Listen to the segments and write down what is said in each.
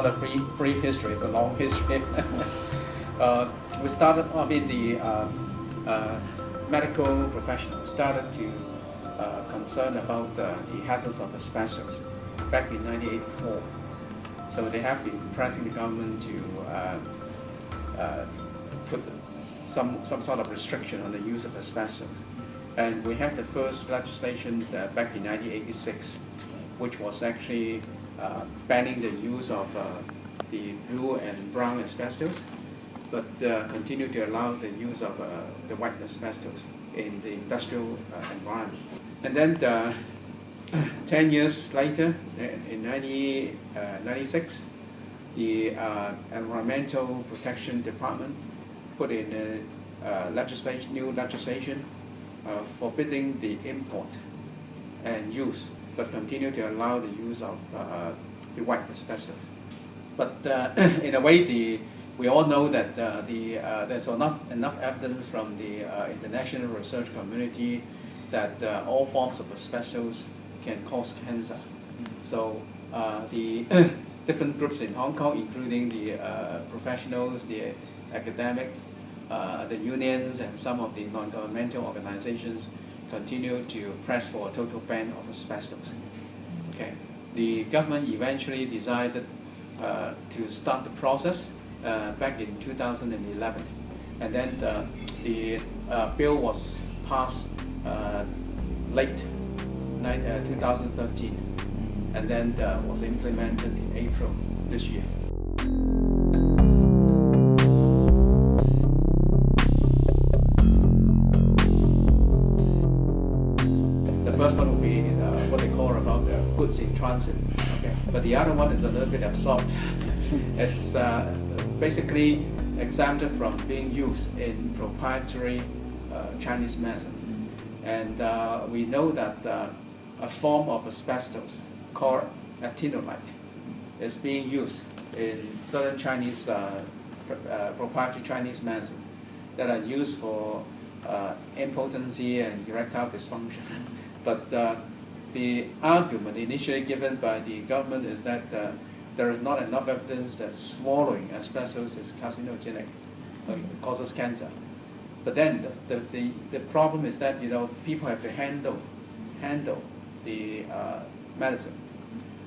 not a brief history, it's a long history. We started, the medical professionals started to concern about the hazards of asbestos back in 1984. So they have been pressing the government to put some sort of restriction on the use of asbestos. And we had the first legislation back in 1986, which was actually banning the use of the blue and brown asbestos, but continue to allow the use of the white asbestos in the industrial environment. And then 10 years later, in 1996, the Environmental Protection Department put in a new legislation forbidding the import and use, but continue to allow the use of the white asbestos. But in a way, we all know that there's enough evidence from the international research community that all forms of asbestos can cause cancer. So the different groups in Hong Kong, including the professionals, the academics, the unions, and some of the non-governmental organizations, continue to press for a total ban of asbestos. Okay. The government eventually decided to start the process back in 2011, and then the bill was passed late 2013, and then was implemented in April this year. The first one will be what they call about goods in transit. Okay, but the other one is a little bit absurd. It's basically exempted from being used in proprietary Chinese medicine. And we know that a form of asbestos called actinolite is being used in certain Chinese proprietary Chinese medicine that are used for impotency and erectile dysfunction. But the argument initially given by the government is that there is not enough evidence that swallowing asbestos is carcinogenic, causes cancer. But then the problem is that people have to handle the medicine,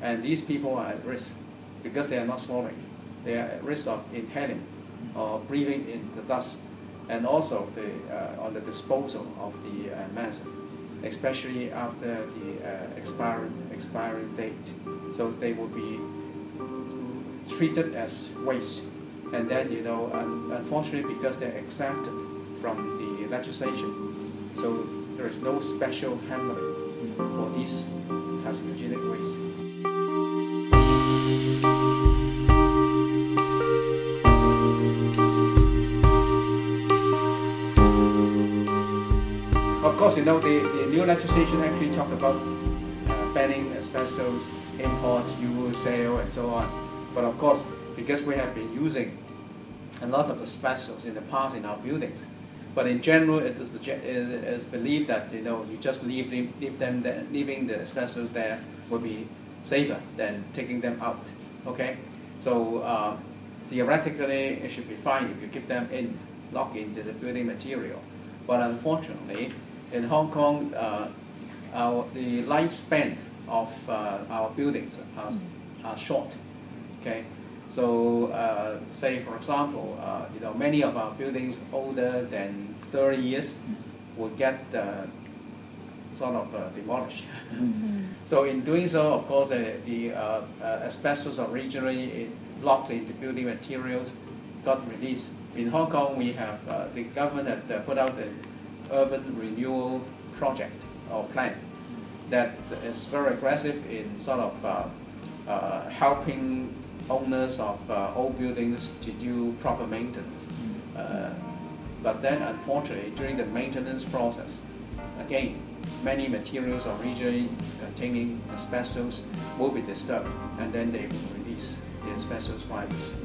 and these people are at risk because they are not swallowing. They are at risk of inhaling or breathing in the dust, and also on the disposal of the medicine, especially after the expiring date. So they will be treated as waste, and then unfortunately, because they're exempted from the legislation, so there is no special handling for these carcinogenic waste. Of course, the new legislation actually talked about banning asbestos import, use, sale, and so on. But of course, because we have been using a lot of asbestos in the past in our buildings, but in general, it is believed that you just leaving the asbestos there will be safer than taking them out. Okay, so theoretically, it should be fine if you keep them locked into the building material. But unfortunately, in Hong Kong, the lifespan of our buildings are short. Okay, so say for example, many of our buildings older than 30 years will get sort of demolished. So in doing so, of course, the asbestos originally locked in the building materials got released. In Hong Kong, we have the government had put out an urban renewal project or plan that is very aggressive in sort of helping owners of old buildings to do proper maintenance. But then, unfortunately, during the maintenance process, again, many materials originally containing asbestos will be disturbed, and then they will release the asbestos fibers.